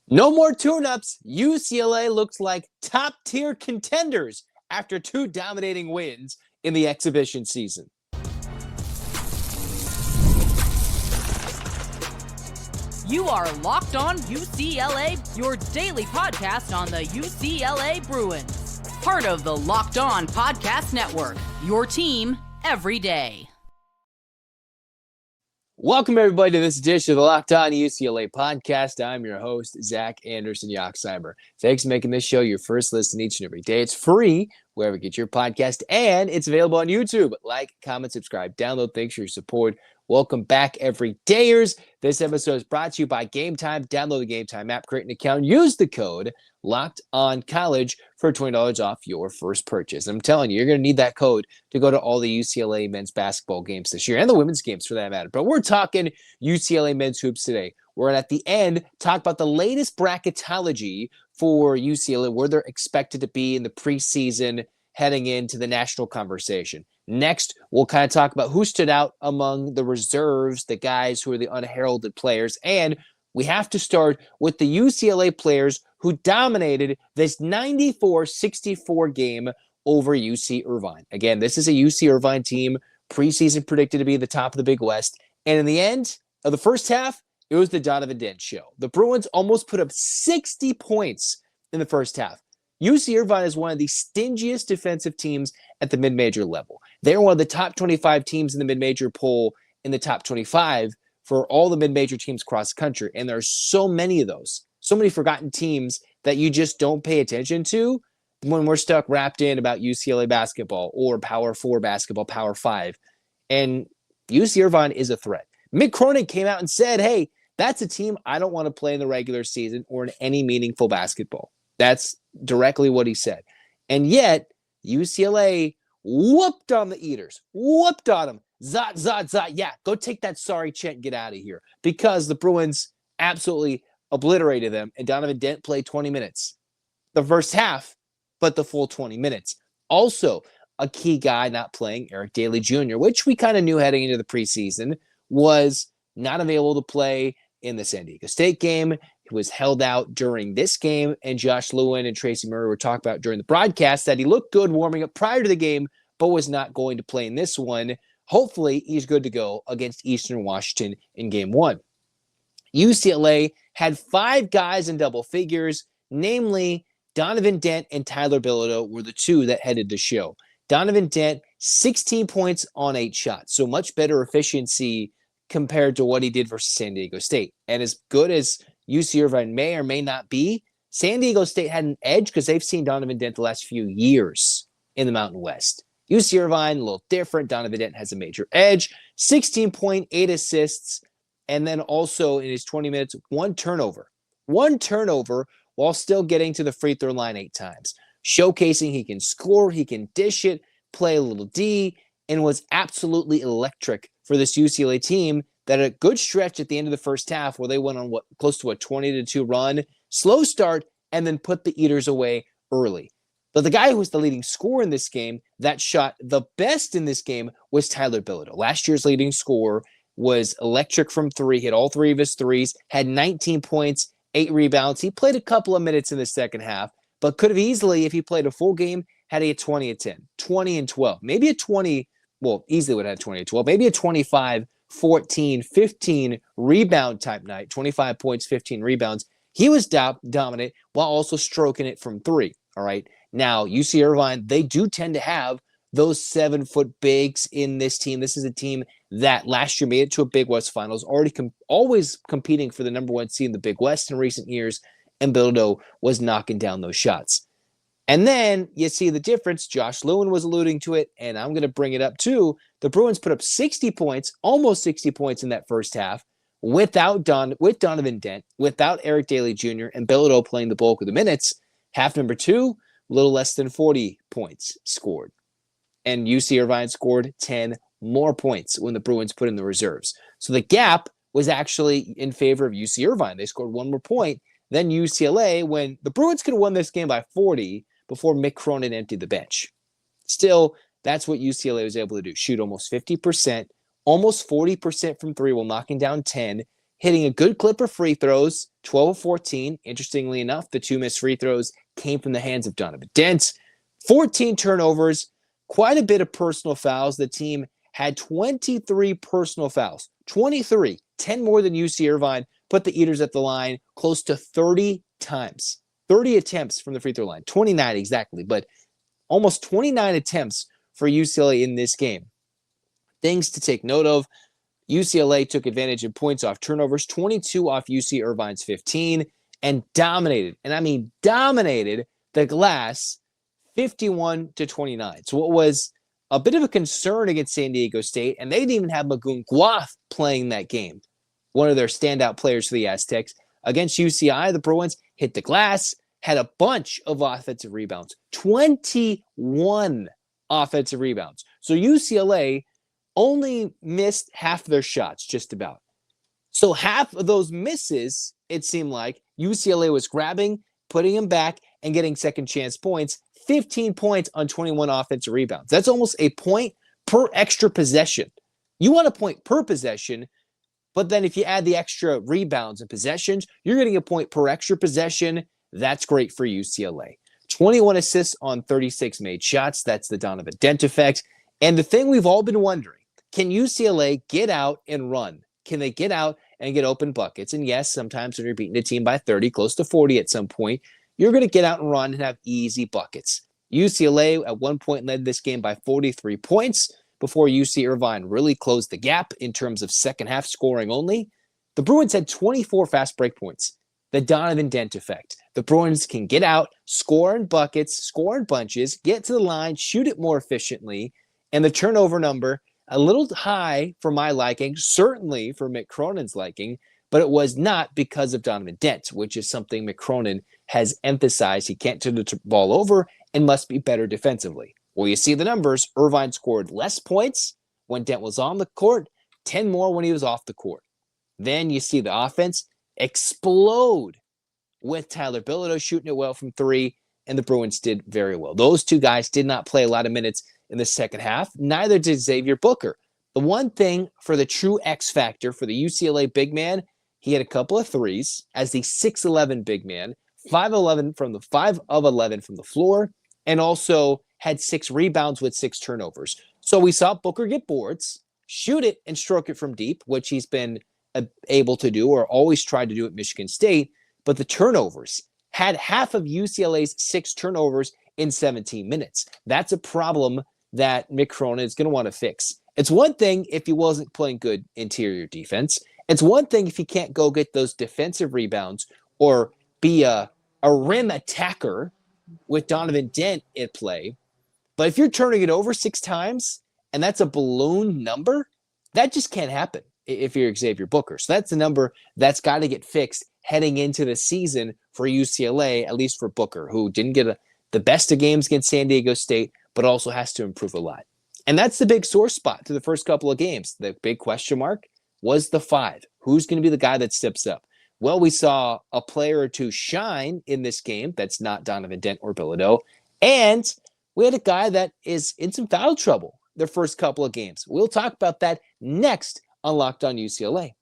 No more tune-ups. UCLA looks like top-tier contenders after two dominating wins in the exhibition season. You are Locked On UCLA, your daily podcast on the UCLA Bruins. Part of the Locked On Podcast Network, your team every day. Welcome, everybody, to this edition of the Locked On UCLA podcast. I'm your host, Zach Anderson-Yoxsimer. Thanks for making this show your first listen each and every day. It's free wherever you get your podcast, and it's available on YouTube. Like, comment, subscribe, download. Thanks for your support. Welcome back, everydayers. This episode is brought to you by Game Time. Download the Game Time app, create an account, use the code LOCKEDONCollege for $20 off your first purchase. I'm telling you, you're going to need that code to go to all the UCLA men's basketball games this year, and the women's games for that matter. But we're talking UCLA men's hoops today. We're at the end talk about the latest bracketology for UCLA, where they're expected to be in the preseason heading into the national conversation. Next, we'll kind of talk about who stood out among the reserves, the guys who are the unheralded players. And we have to start with the UCLA players who dominated this 94-64 game over UC Irvine. Again, this is a UC Irvine team, preseason predicted to be the top of the Big West. And in the end of the first half, it was the Donovan Dent show. The Bruins almost put up 60 points in the first half. UC Irvine is one of the stingiest defensive teams at the mid-major level. They're one of the top 25 teams in the mid-major poll in the top 25 for all the mid-major teams across the country. And there are so many of those, so many forgotten teams that you just don't pay attention to when we're stuck wrapped in about UCLA basketball or Power 4 basketball, Power 5. And UC Irvine is a threat. Mick Cronin came out and said, hey, that's a team I don't want to play in the regular season or in any meaningful basketball. That's directly what he said. And yet, UCLA whooped on the Eaters, whooped on them. Zot, zot, zot. Yeah, go take that sorry chant and get out of here. Because the Bruins absolutely obliterated them, and Donovan Dent played 20 minutes. The first half, but the full 20 minutes. Also, a key guy not playing, Eric Daly Jr., which we kind of knew heading into the preseason, was not available to play in the San Diego State game. He was held out during this game, and Josh Lewin and Tracy Murray were talking about during the broadcast that he looked good warming up prior to the game, but was not going to play in this one. Hopefully, he's good to go against Eastern Washington in game one. UCLA had 5 guys in double figures, namely Donovan Dent and Tyler Bilodeau were the two that headed the show. Donovan Dent, 16 points on 8 shots, so much better efficiency compared to what he did versus San Diego State. And as good as UC Irvine may or may not be, San Diego State had an edge because they've seen Donovan Dent the last few years in the Mountain West. UC Irvine, a little different. Donovan Dent has a major edge. 16.8 assists, and then also in his 20 minutes, 1 turnover. 1 turnover while still getting to the free throw line 8 times. Showcasing he can score, he can dish it, play a little D, and was absolutely electric for this UCLA team that had a good stretch at the end of the first half where they went on close to a 20-2 run, slow start, and then put the Eaters away early. But the guy who was the leading scorer in this game that shot the best in this game was Tyler Bilodeau. Last year's leading scorer was electric from 3, hit all 3 of his threes, had 19 points, 8 rebounds. He played a couple of minutes in the second half, but could have easily, if he played a full game, had a 20 and 10, 20 and 12, maybe a 20, well, easily would have had 20 and 12, maybe a 25, 14, 15 rebound type night, 25 points, 15 rebounds. He was dominant while also stroking it from 3, all right? Now, UC Irvine, they do tend to have those 7-foot bigs in this team. This is a team that last year made it to a Big West Finals, always competing for the number 1 seed in the Big West in recent years, and Bilodeau was knocking down those shots. And then you see the difference. Josh Lewin was alluding to it, and I'm going to bring it up too. The Bruins put up 60 points, almost 60 points in that first half, with Donovan Dent, without Eric Daly Jr., and Bilodeau playing the bulk of the minutes. Half number 2, a little less than 40 points scored. And UC Irvine scored 10 more points when the Bruins put in the reserves. So the gap was actually in favor of UC Irvine. They scored 1 more point than UCLA when the Bruins could have won this game by 40 before Mick Cronin emptied the bench. Still, that's what UCLA was able to do. Shoot almost 50%, almost 40% from 3 while knocking down 10, hitting a good clip of free throws, 12 of 14. Interestingly enough, the 2 missed free throws came from the hands of Donovan Dent. 14 turnovers, quite a bit of personal fouls. The team had 23 personal fouls, 23, 10 more than UC Irvine, put the Eaters at the line close to 30 times. 30 attempts from the free throw line, 29 exactly, but almost 29 attempts for UCLA in this game. Things to take note of: UCLA took advantage of points off turnovers, 22 off UC Irvine's 15, and dominated, and I mean dominated, the glass 51-29. So what was a bit of a concern against San Diego State, and they didn't even have Magoon Guath playing that game, one of their standout players for the Aztecs. Against UCI, the Bruins hit the glass, had a bunch of offensive rebounds, 21 offensive rebounds. So UCLA only missed half their shots, just about. So half of those misses, it seemed like, UCLA was grabbing, putting them back, and getting second chance points. 15 points on 21 offensive rebounds. That's almost a point per extra possession. You want a point per possession, but then if you add the extra rebounds and possessions, you're getting a point per extra possession. That's great for UCLA. 21 assists on 36 made shots. That's the Donovan Dent effect. And the thing we've all been wondering, can UCLA get out and run? Can they get out and get open buckets? And yes, sometimes when you're beating a team by 30, close to 40 at some point, you're going to get out and run and have easy buckets. UCLA at one point led this game by 43 points before UC Irvine really closed the gap in terms of second half scoring only. The Bruins had 24 fast break points. The Donovan Dent effect. The Bruins can get out, score in buckets, score in bunches, get to the line, shoot it more efficiently, and the turnover number, a little high for my liking, certainly for Mick Cronin's liking, but it was not because of Donovan Dent, which is something Mick Cronin has emphasized. He can't turn the ball over and must be better defensively. Well, you see the numbers. Irvine scored less points when Dent was on the court, 10 more when he was off the court. Then you see the offense explode with Tyler Bilodeau shooting it well from 3, and the Bruins did very well. Those two guys did not play a lot of minutes in the second half. Neither did Xavier Booker. The one thing for the true X factor for the UCLA big man, he had a couple of threes as the 6'11 big man, 5 of 11 from the floor, and also had 6 rebounds with 6 turnovers. So we saw Booker get boards, shoot it, and stroke it from deep, which he's been able to do or always tried to do at Michigan State. But the turnovers, had half of UCLA's 6 turnovers in 17 minutes. That's a problem that Mick Cronin is going to want to fix. It's one thing if he wasn't playing good interior defense. It's one thing if he can't go get those defensive rebounds or be a rim attacker with Donovan Dent at play. But if you're turning it over 6 times and that's a balloon number, that just can't happen if you're Xavier Booker. So that's a number that's got to get fixed heading into the season for UCLA, at least for Booker, who didn't get the best of games against San Diego State, but also has to improve a lot. And that's the big sore spot to the first couple of games. The big question mark was the 5. Who's going to be the guy that steps up? Well, we saw a player or two shine in this game. That's not Donovan Dent or Bilodeau. And we had a guy that is in some foul trouble the first couple of games. We'll talk about that next on Locked On UCLA.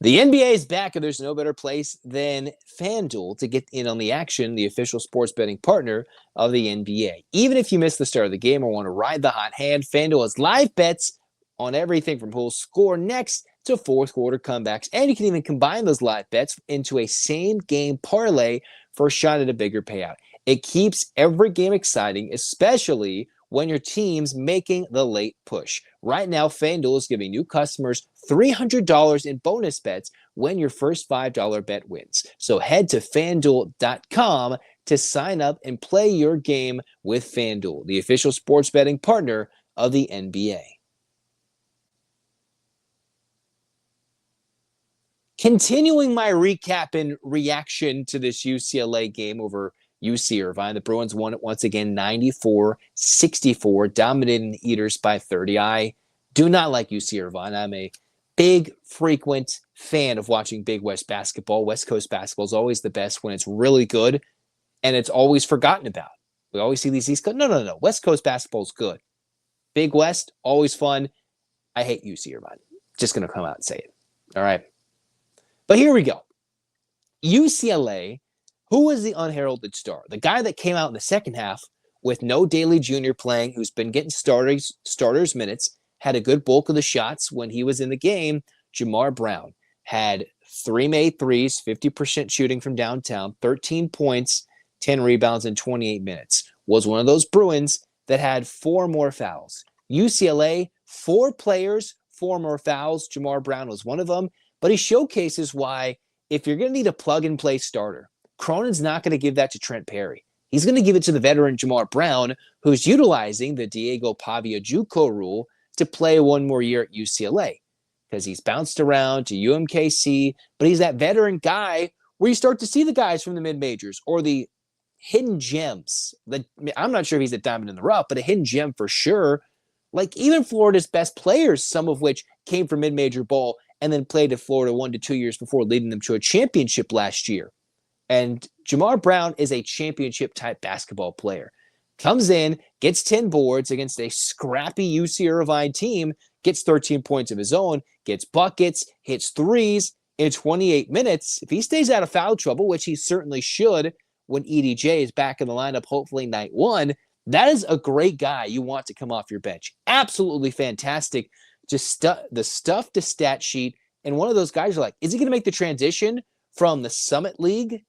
The NBA is back, and there's no better place than FanDuel to get in on the action, the official sports betting partner of the NBA. Even if you missed the start of the game or want to ride the hot hand, FanDuel has live bets on everything from who'll score next to fourth quarter comebacks. And you can even combine those live bets into a same-game parlay for a shot at a bigger payout. It keeps every game exciting, especially when your team's making the late push. Right now, FanDuel is giving new customers $300 in bonus bets when your first $5 bet wins. So head to FanDuel.com to sign up and play your game with FanDuel, the official sports betting partner of the NBA. Continuing my recap and reaction to this UCLA game over UC Irvine, the Bruins won it once again 94-64, dominating the Eaters by 30. I do not like UC Irvine. I'm a big, frequent fan of watching Big West basketball. West Coast basketball is always the best when it's really good, and it's always forgotten about. We always see these East Coast. No. West Coast basketball is good. Big West, always fun. I hate UC Irvine. Just going to come out and say it. All right. But here we go. UCLA, who was the unheralded star? The guy that came out in the second half with no Daly Jr. playing, who's been getting starters minutes, had a good bulk of the shots when he was in the game. Jamar Brown had 3 made threes, 50% shooting from downtown, 13 points, 10 rebounds in 28 minutes. Was one of those Bruins that had 4 more fouls. UCLA, 4 players, 4 more fouls. Jamar Brown was one of them. But he showcases why, if you're going to need a plug-and-play starter, Cronin's not going to give that to Trent Perry. He's going to give it to the veteran Jamar Brown, who's utilizing the Diego Pavia JUCO rule to play 1 more year at UCLA, because he's bounced around to UMKC, but he's that veteran guy where you start to see the guys from the mid-majors or the hidden gems. I'm not sure if he's a diamond in the rough, but a hidden gem for sure. Like even Florida's best players, some of which came from mid-major ball and then played at Florida 1 to 2 years before, leading them to a championship last year. And Jamar Brown is a championship-type basketball player. Comes in, gets 10 boards against a scrappy UC Irvine team, gets 13 points of his own, gets buckets, hits threes in 28 minutes. If he stays out of foul trouble, which he certainly should when EDJ is back in the lineup, hopefully night 1, that is a great guy you want to come off your bench. Absolutely fantastic. Just the stuff to stat sheet. And one of those guys are like, is he going to make the transition from the Summit League,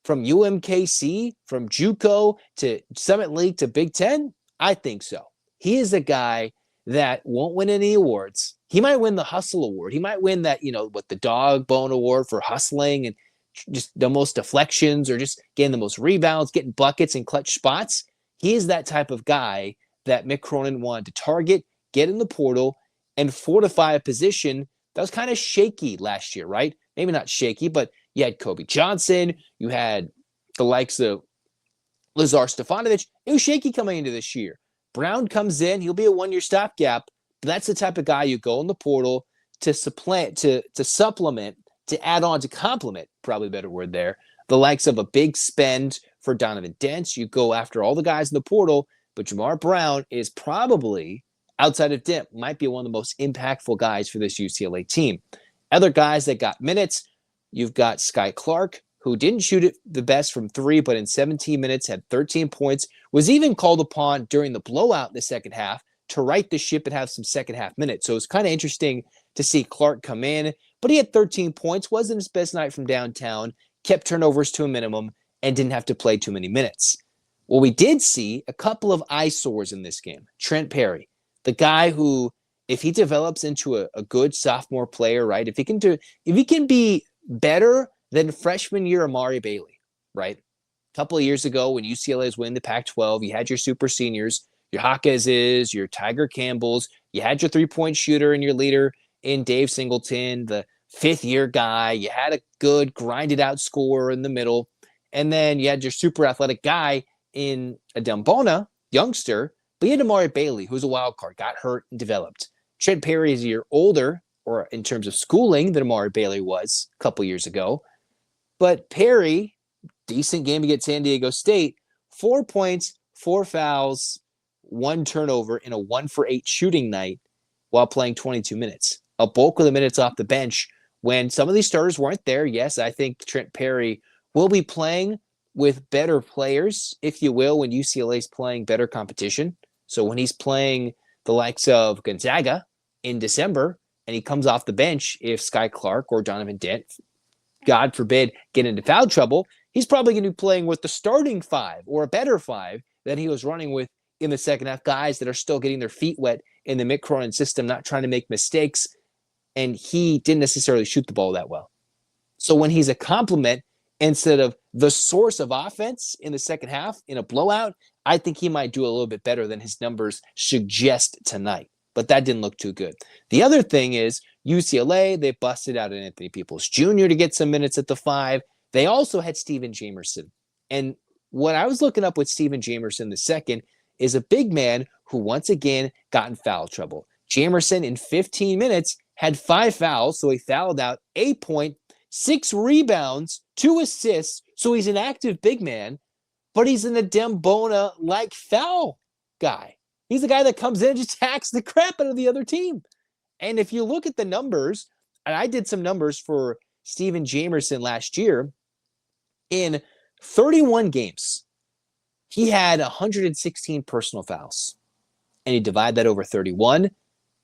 from UMKC, from JUCO to Summit League to Big Ten? I think so. He is a guy that won't win any awards. He might win the Hustle Award. He might win that, the Dog Bone Award for hustling and just the most deflections or just getting the most rebounds, getting buckets and clutch spots. He is that type of guy that Mick Cronin wanted to target, get in the portal, and fortify a position that was kind of shaky last year, right? Maybe not shaky, but you had Kobe Johnson. You had the likes of Lazar Stefanovic. It was shaky coming into this year. Brown comes in. He'll be a 1-year stopgap. But that's the type of guy you go in the portal to supplement, to supplement, to add on, to complement, probably a better word there, the likes of a big spend for Donovan Dent. You go after all the guys in the portal, but Jamar Brown is probably, outside of Dent, might be one of the most impactful guys for this UCLA team. Other guys that got minutes, you've got Sky Clark, who didn't shoot it the best from 3, but in 17 minutes had 13 points, was even called upon during the blowout in the second half to right the ship and have some second half minutes. So it's kind of interesting to see Clark come in, but he had 13 points, wasn't his best night from downtown, kept turnovers to a minimum, and didn't have to play too many minutes. Well, we did see a couple of eyesores in this game. Trent Perry, the guy who, if he develops into a good sophomore player, right? If he can be better than freshman year Amari Bailey, right? A couple of years ago when UCLA was winning the Pac-12, you had your super seniors, your Hawkeses, your Tiger Campbells, you had your three-point shooter and your leader in Dave Singleton, the fifth-year guy. You had a good grinded-out scorer in the middle. And then you had your super athletic guy in a Dembona, youngster, but you had Amari Bailey, who's a wild card, got hurt and developed. Trent Perry is a year older, or in terms of schooling, than Amari Bailey was a couple years ago. But Perry, decent game against San Diego State, 4 points, 4 fouls, 1 turnover in a 1-for-8 shooting night while playing 22 minutes. A bulk of the minutes off the bench when some of these starters weren't there. Yes, I think Trent Perry will be playing with better players, if you will, when UCLA is playing better competition. So when he's playing the likes of Gonzaga in December and he comes off the bench, if Sky Clark or Donovan Dent, God forbid, get into foul trouble, he's probably going to be playing with the starting 5 or a better 5 than he was running with in the second half, guys that are still getting their feet wet in the Mick Cronin system, not trying to make mistakes, and he didn't necessarily shoot the ball that well. So when he's a complement instead of the source of offense in the second half in a blowout, I think he might do a little bit better than his numbers suggest tonight. But that didn't look too good. The other thing is UCLA, they busted out an Anthony Peoples Jr. to get some minutes at the 5. They also had Steven Jamerson. And what I was looking up with Steven Jamerson the second is a big man who once again got in foul trouble. Jamerson in 15 minutes had 5 fouls, so he fouled out 8 points, 6 rebounds, 2 assists. So he's an active big man, but he's in the Dembona-like foul guy. He's the guy that comes in and just hacks the crap out of the other team. And if you look at the numbers, and I did some numbers for Steven Jamerson last year, in 31 games, he had 116 personal fouls. And you divide that over 31,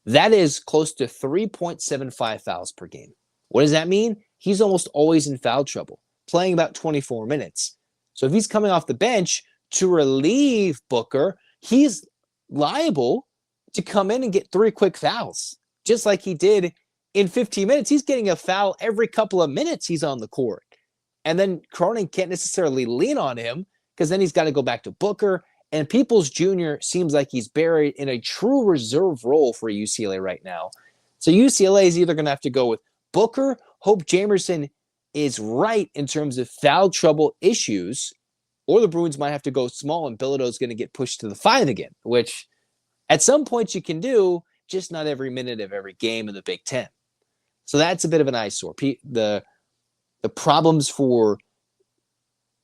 that is close to 3.75 fouls per game. What does that mean? He's almost always in foul trouble, playing about 24 minutes. So if he's coming off the bench to relieve Booker, he's liable to come in and get 3 quick fouls, just like he did in 15 minutes. He's getting a foul every couple of minutes he's on the court. And then Cronin can't necessarily lean on him because then he's got to go back to Booker. And Peoples Jr. seems like he's buried in a true reserve role for UCLA right now. So UCLA is either going to have to go with Booker, hope Jamerson is right in terms of foul trouble issues, or the Bruins might have to go small and Bilodeau's going to get pushed to the 5 again, which at some point you can do, just not every minute of every game in the Big Ten. So that's a bit of an eyesore. The problems for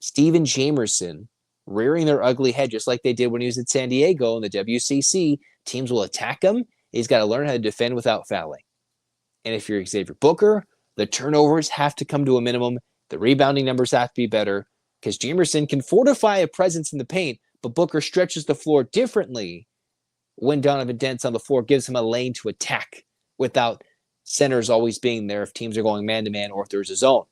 Steven Jamerson rearing their ugly head just like they did when he was at San Diego in the WCC, teams will attack him. He's got to learn how to defend without fouling. And if you're Xavier Booker, the turnovers have to come to a minimum. The rebounding numbers have to be better because Jamerson can fortify a presence in the paint, but Booker stretches the floor differently when Donovan Dent's on the floor, gives him a lane to attack without centers always being there if teams are going man-to-man or if there's a zone.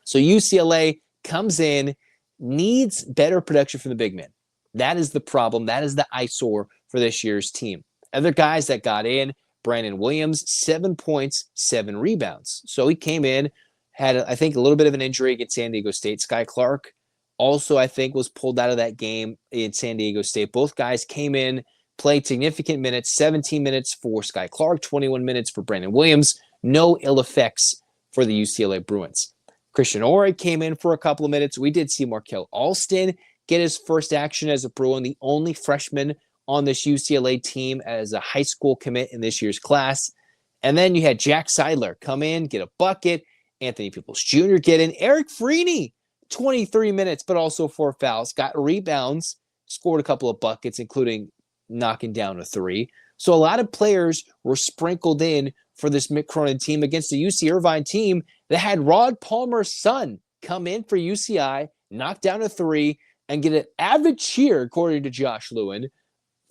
So UCLA comes in, needs better production from the big men. That is the problem. That is the eyesore for this year's team. Other guys that got in, Brandon Williams, 7 points, 7 rebounds. So he came in, had, I think, a little bit of an injury against San Diego State. Sky Clark also, I think, was pulled out of that game in San Diego State. Both guys came in, played significant minutes, 17 minutes for Sky Clark, 21 minutes for Brandon Williams. No ill effects for the UCLA Bruins. Christian Ore came in for a couple of minutes. We did see Markel Alston get his first action as a Bruin, the only freshman on this UCLA team as a high school commit in this year's class. And then you had Jack Seidler come in, get a bucket. Anthony Peoples Jr. get in. Eric Freeney, 23 minutes, but also 4 fouls. Got rebounds, scored a couple of buckets, including knocking down a 3. So a lot of players were sprinkled in for this Mick Cronin team against the UC Irvine team that had Rod Palmer's son come in for UCI, knock down a 3, and get an avid cheer, according to Josh Lewin,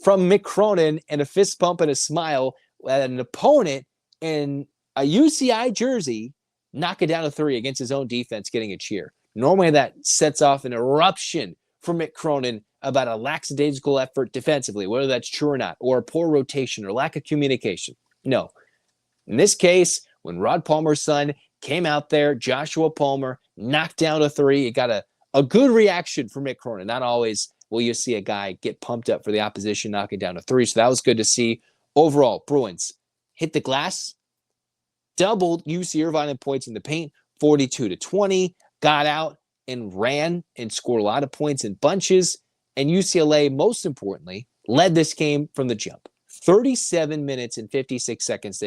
from Mick Cronin and a fist bump and a smile at an opponent in a UCI jersey knocking down a 3 against his own defense, getting a cheer. Normally that sets off an eruption from Mick Cronin about a lackadaisical effort defensively, whether that's true or not, or a poor rotation or lack of communication. No. In this case, when Rod Palmer's son came out there, Joshua Palmer knocked down a 3. It got a good reaction from Mick Cronin. Not always will you see a guy get pumped up for the opposition knocking down a 3. So that was good to see. Overall, Bruins hit the glass, doubled UC Irvine in points in the paint, 42-20, got out and ran and scored a lot of points in bunches. And UCLA, most importantly, led this game from the jump. 37 minutes and 56 seconds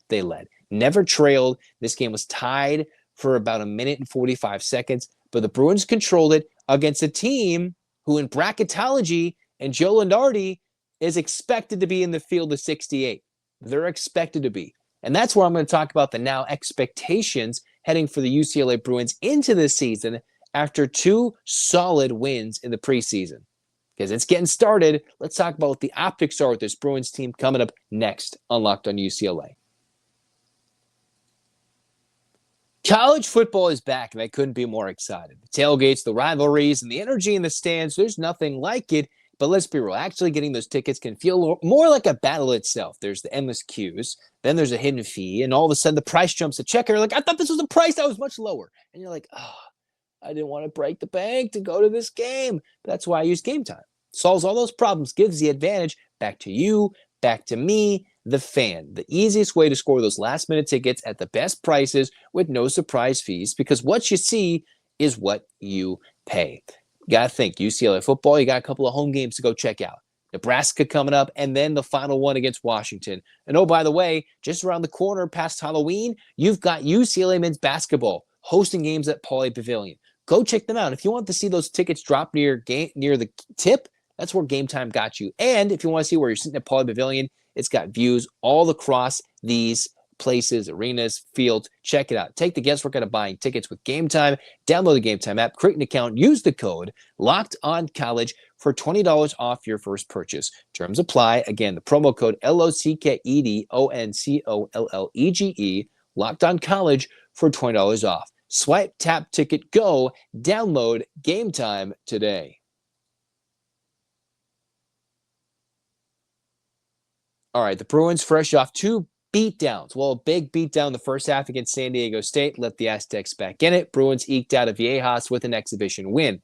they led. Never trailed. This game was tied for about 1 minute and 45 seconds. But the Bruins controlled it against a team who in bracketology and Joe Lunardi is expected to be in the field of 68. They're expected to be. And that's where I'm going to talk about the now expectations heading for the UCLA Bruins into this season after 2 solid wins in the preseason. Because it's getting started. Let's talk about what the optics are with this Bruins team coming up next on Locked on UCLA. College football is back, and I couldn't be more excited. The tailgates, the rivalries, and the energy in the stands, there's nothing like it. But let's be real, actually getting those tickets can feel more like a battle itself. There's the endless queues, then there's a hidden fee, and all of a sudden the price jumps to check. You're like, I thought this was a price that was much lower. And you're like, oh, I didn't want to break the bank to go to this game. That's why I use Game Time. Solves all those problems, gives the advantage back to you, back to me, the fan. The easiest way to score those last-minute tickets at the best prices with no surprise fees, because what you see is what you pay. You got to think, UCLA football, you got a couple of home games to go check out. Nebraska coming up, and then the final one against Washington. And oh, by the way, just around the corner past Halloween, you've got UCLA men's basketball hosting games at Pauley Pavilion. Go check them out. If you want to see those tickets drop near the tip, that's where Game Time got you. And if you want to see where you're sitting at Pauley Pavilion It's got views all across these places, arenas, fields. Check it out. Take the guesswork out of buying tickets with Game Time. Download the Game Time app, create an account, use the code LOCKEDONCollege for $20 off your first purchase. Terms apply. Again, the promo code LOCKEDONCOLLEGE, LOCKEDONCollege for $20 off. Swipe, tap, ticket, go. Download Game Time today. All right, the Bruins fresh off 2 beatdowns. Well, a big beatdown the first half against San Diego State left the Aztecs back in it. Bruins eked out of Viejas with an exhibition win,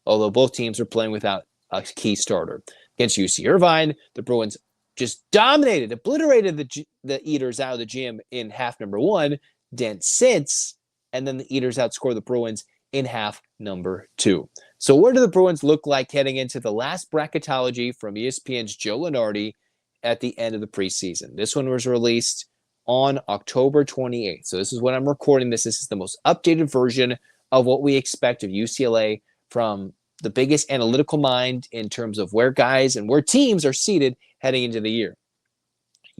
although both teams are playing without a key starter. Against UC Irvine, the Bruins just dominated, obliterated the Eaters out of the gym in half number 1. Dent sits, and then the Eaters outscore the Bruins in half number 2. So what do the Bruins look like heading into the last bracketology from ESPN's Joe Lunardi at the end of the preseason? This one was released on October 28th. So this is when I'm recording this. This is the most updated version of what we expect of UCLA from the biggest analytical mind in terms of where guys and where teams are seated heading into the year.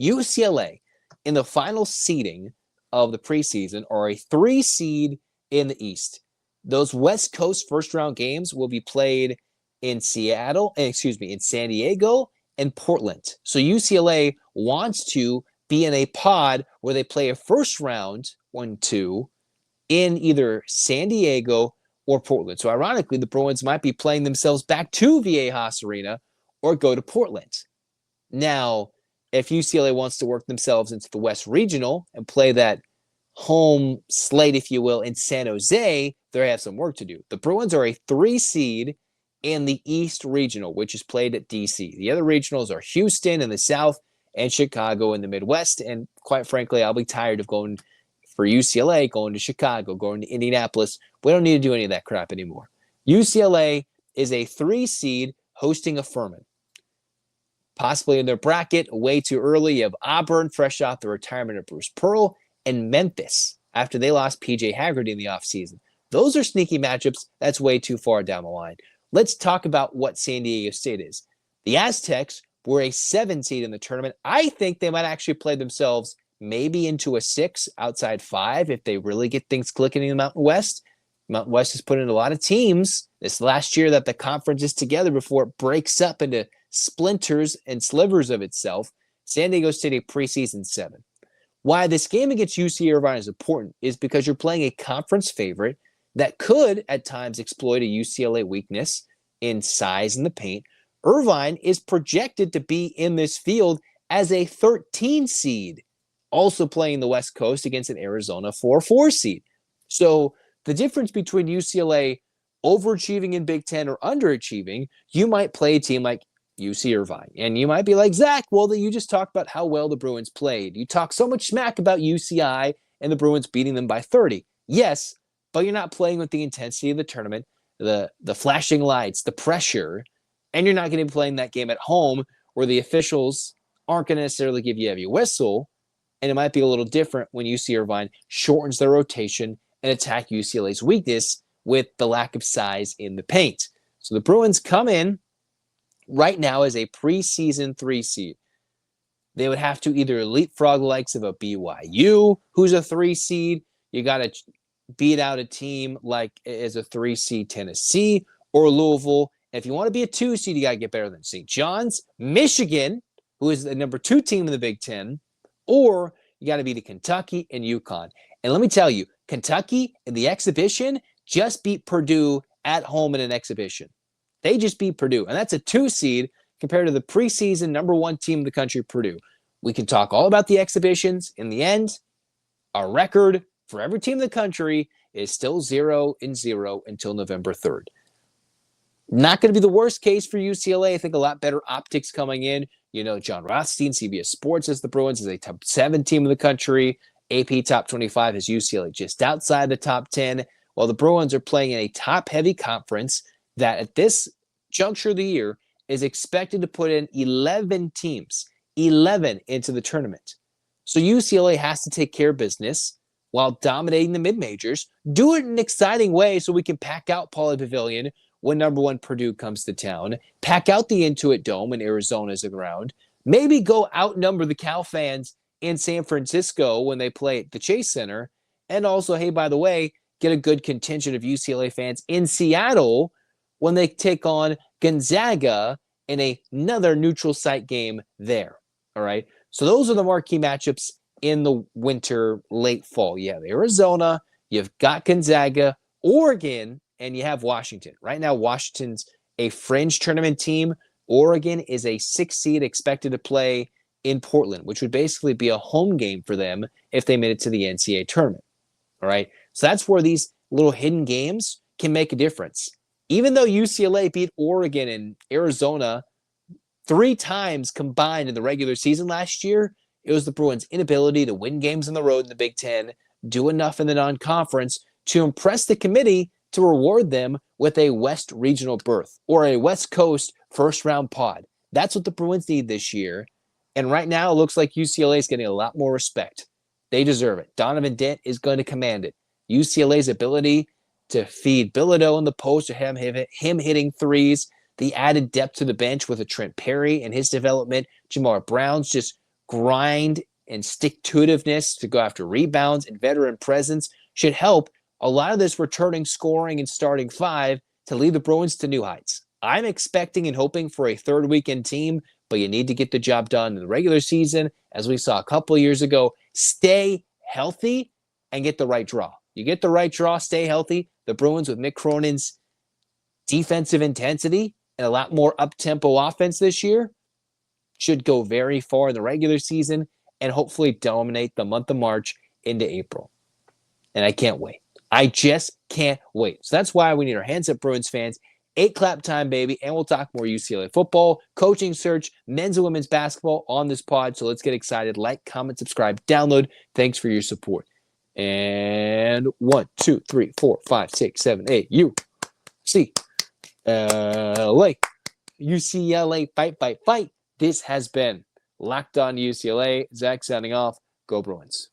UCLA, in the final seeding of the preseason, are a 3 seed in the East. Those West Coast first-round games will be played in in San Diego and Portland. So UCLA wants to be in a pod where they play a first round 1-2 in either San Diego or Portland. So ironically, the Bruins might be playing themselves back to Viejas Arena or go to Portland. Now, if UCLA wants to work themselves into the West Regional and play that home slate, if you will, in San Jose, they have some work to do. The Bruins are a 3 seed in the East Regional, which is played at DC. The other regionals are Houston in the South and Chicago in the Midwest. And quite frankly, I'll be tired of going for UCLA, going to Chicago, going to Indianapolis. We don't need to do any of that crap anymore. UCLA is a 3 seed hosting a Furman. Possibly in their bracket, way too early. You have Auburn, fresh off the retirement of Bruce Pearl, and Memphis after they lost P.J. Haggerty in the offseason. Those are sneaky matchups. That's way too far down the line. Let's talk about what San Diego State is. The Aztecs were a 7 seed in the tournament. I think they might actually play themselves maybe into a 6 outside 5 if they really get things clicking in the Mountain West. Mountain West has put in a lot of teams this last year that the conference is together before it breaks up into splinters and slivers of itself. San Diego State a preseason 7. Why this game against UC Irvine is important is because you're playing a conference favorite that could at times exploit a UCLA weakness in size in the paint. Irvine is projected to be in this field as a 13 seed, also playing the West Coast against an Arizona 4 seed. So the difference between UCLA overachieving in Big Ten or underachieving, you might play a team like UC Irvine. And you might be like, Zach, well, you just talked about how well the Bruins played. You talk so much smack about UCI and the Bruins beating them by 30. Yes, but you're not playing with the intensity of the tournament, the flashing lights, the pressure, and you're not going to be playing that game at home where the officials aren't going to necessarily give you a heavy whistle, and it might be a little different when UC Irvine shortens their rotation and attack UCLA's weakness with the lack of size in the paint. So the Bruins come in right now as a preseason 3 seed. They would have to either leapfrog the likes of a BYU, who's a 3 seed. You got to beat out a team like as a 3 seed Tennessee or Louisville. And if you want to be a 2 seed, you got to get better than St. John's, Michigan, who is the number 2 team in the Big Ten, or you got to beat Kentucky and UConn. And let me tell you, Kentucky in the exhibition just beat Purdue at home in an exhibition. They just beat Purdue, and that's a 2 seed compared to the preseason number 1 team in the country, Purdue. We can talk all about the exhibitions. In the end, our record for every team in the country is still 0-0 until November 3rd. Not going to be the worst case for UCLA. I think a lot better optics coming in. You know, John Rothstein, CBS Sports, as the Bruins is a top 7 team in the country. AP top 25 has UCLA just outside the top 10, while the Bruins are playing in a top-heavy conference that at this juncture of the year is expected to put in 11 teams, 11 into the tournament. So UCLA has to take care of business while dominating the mid-majors. Do it in an exciting way so we can pack out Pauley Pavilion when number 1 Purdue comes to town. Pack out the Intuit Dome in Arizona as a ground. maybe go outnumber the Cal fans in San Francisco when they play at the Chase Center. And also, hey, by the way, get a good contingent of UCLA fans in Seattle when they take on Gonzaga in another neutral site game there. All right. So those are the marquee matchups in the winter, late fall. You have Arizona, you've got Gonzaga, Oregon, and you have Washington. Right now, Washington's a fringe tournament team. Oregon is a 6 seed expected to play in Portland, which would basically be a home game for them if they made it to the NCAA tournament. All right. So that's where these little hidden games can make a difference. Even though UCLA beat Oregon and Arizona 3 times combined in the regular season last year, it was the Bruins' inability to win games on the road in the Big Ten, do enough in the non-conference to impress the committee to reward them with a West regional berth or a West Coast first-round pod. That's what the Bruins need this year. And right now, it looks like UCLA is getting a lot more respect. They deserve it. Donovan Dent is going to command it. UCLA's ability to feed Bilodeau in the post, or him hitting threes, the added depth to the bench with a Trent Perry and his development, Jamar Brown's just grind and stick-to-itiveness to go after rebounds and veteran presence should help a lot of this returning scoring and starting 5 to lead the Bruins to new heights. I'm expecting and hoping for a third weekend team, but you need to get the job done in the regular season, as we saw a couple of years ago. Stay healthy and get the right draw. You get the right draw, stay healthy. The Bruins with Mick Cronin's defensive intensity and a lot more up-tempo offense this year should go very far in the regular season and hopefully dominate the month of March into April. And I can't wait. I just can't wait. So that's why we need our hands up, Bruins fans. 8 clap time, baby, and we'll talk more UCLA football, coaching search, men's and women's basketball on this pod. So let's get excited. Like, comment, subscribe, download. Thanks for your support. And 1, 2, 3, 4, 5, 6, 7, 8. UCLA, fight, fight, fight. This has been Locked On UCLA. Zach signing off. Go Bruins.